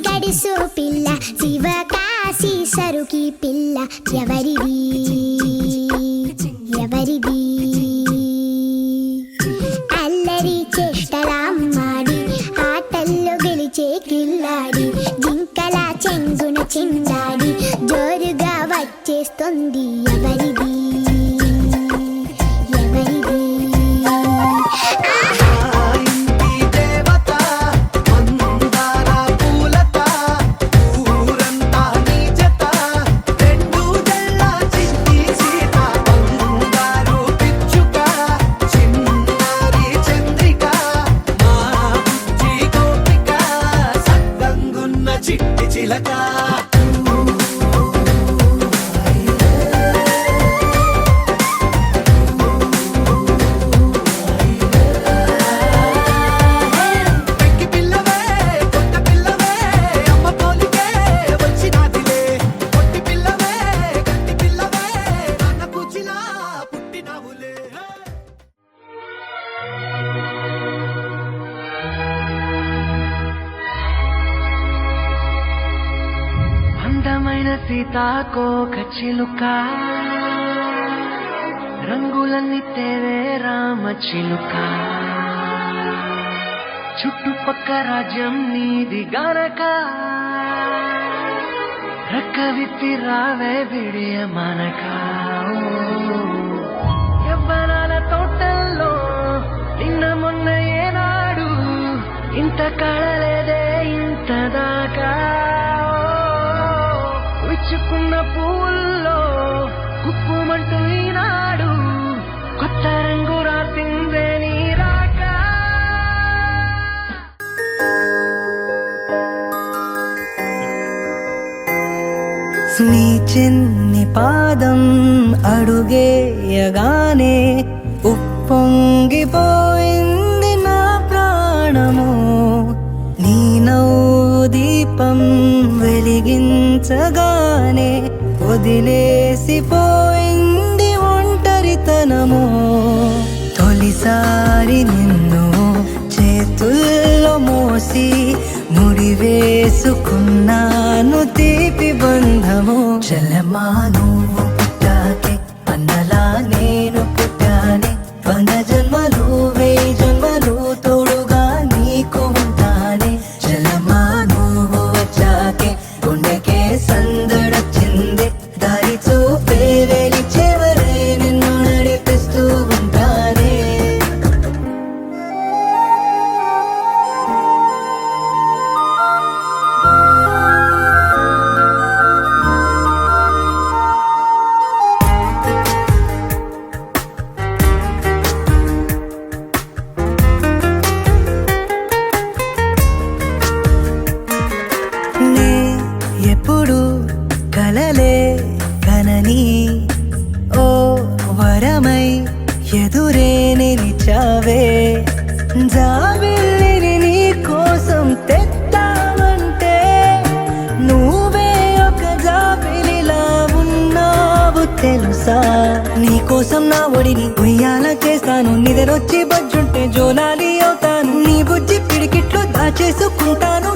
గడిసు పిల్ల శివకాశి సరుకి పిల్ల ఎవరిది ఎవరిది అల్లరి చేష్టలామ్మాడి ఆటల్లో గెలిచే కిల్లాడి జింకల చెంగున చిందాడి జోరుగా వచ్చేస్తుంది ఎవరిది అందమైన సీతాకోక చిలుక రంగులన్నీ తేవే రామ చిలుక చుట్టుపక్క రాజ్యం నీది గనక రక్క విప్పి రావే విడియ మనక యవ్వనాల తోటల్లో నిన్న మొన్న ఏనాడు ఇంత కళలేదే ఇంత దాకా విచ్చుకున్న పూల్లో కుప్పుమంటూ ఈనాడు కొత్త రంగు రాసిందే నీ రాక నీ చిన్ని పాదం అడుగేయగానే ఉప్పొంగిపోయింది నా ప్రాణము నీ నవ్వు దీపం వెలిగించగానే వదిలేసిపోయింది ఒంటరితనము తొలిసారి నిన్ను చేతుల్లో మోసి ముడివేసుకున్నాను తీపి బంధము చెల్లెమ్మా నువ్వు పుట్టాకే అన్నలా నేను పుట్టానే 100 జన్మలు 1000 జన్మలు తోడుగా నీకు ఉంటానే చెల్లెమ్మా నువ్వు వచ్చాకే గుండెకే సందడొచ్చింది దారి చూపే వేలి చివరే నిన్ను నడిపిస్తూ ఉంటానే ఎప్పుడు కలలే కనని ఓ వరమై ఎదురే నిలిచావే జాబిల్లిని నీ కోసం తెత్తావంటే నువ్వే ఒక జాబిలిలా ఉన్నావు తెలుసా నీ కోసం నా ఒడిని ఉయ్యాల చేస్తాను నిద్రొచ్చి బజ్జుంటే జోలాలి అవుతాను నీ బుజ్జి పిడికిట్లో దాచేసుకుంటాను